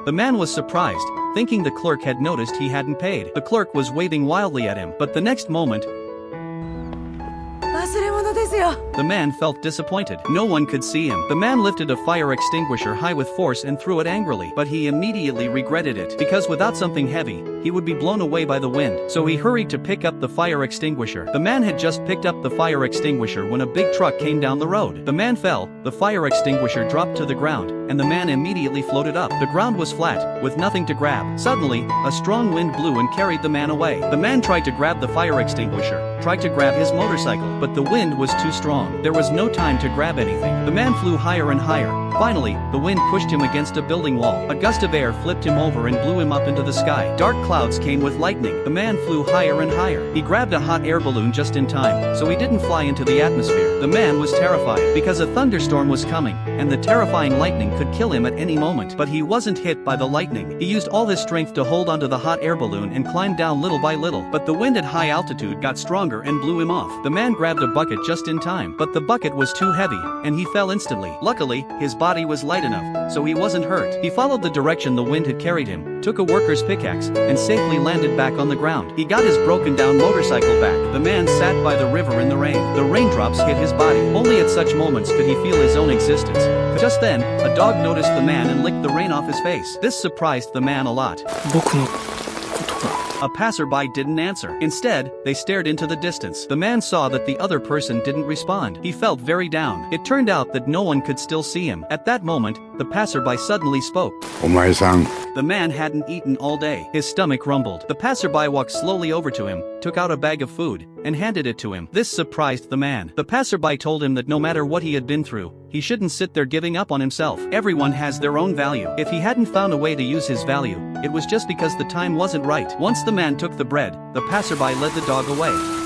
The man was surprised, thinking the clerk had noticed he hadn't paid. The clerk was waving wildly at him, but the next moment, the man felt disappointed. No one could see him. The man lifted a fire extinguisher high with force and threw it angrily, but he immediately regretted it, because without something heavy, he would be blown away by the wind. So he hurried to pick up the fire extinguisher. The man had just picked up the fire extinguisher when a big truck came down the road. The man fell, the fire extinguisher dropped to the ground, and the man immediately floated up. The ground was flat, with nothing to grab. Suddenly, a strong wind blew and carried the man away. The man tried to grab the fire extinguisher, tried to grab his motorcycle, but the wind was too strong. There was no time to grab anything. The man flew higher and higher. Finally, the wind pushed him against a building wall. A gust of air flipped him over and blew him up into the sky. Dark clouds came with lightning. The man flew higher and higher. He grabbed a hot air balloon just in time, so he didn't fly into the atmosphere. The man was terrified, because a thunderstorm was coming, and the terrifying lightning could kill him at any moment. But he wasn't hit by the lightning. He used all his strength to hold onto the hot air balloon and climbed down little by little. But the wind at high altitude got stronger and blew him off. The man grabbed a bucket just in time, but the bucket was too heavy, and he fell instantly. Luckily, his body was light enough, so he wasn't hurt. He followed the direction the wind had carried him, took a worker's pickaxe, and safely landed back on the ground. He got his broken down motorcycle back. The man sat by the river in the rain. The raindrops hit his body. Only at such moments could he feel his own existence. Just then, a dog noticed the man and licked the rain off his face. This surprised the man a lot. 僕のことが A passerby didn't answer. Instead, they stared into the distance. The man saw that the other person didn't respond. He felt very down. It turned out that no one could still see him. At that moment, the passerby suddenly spoke. お前さん、 The man hadn't eaten all day. His stomach rumbled. The passerby walked slowly over to him, took out a bag of food, and handed it to him. This surprised the man. The passerby told him that no matter what he had been through, he shouldn't sit there giving up on himself. Everyone has their own value. If he hadn't found a way to use his value, it was just because the time wasn't right. Once the man took the bread, the passerby led the dog away.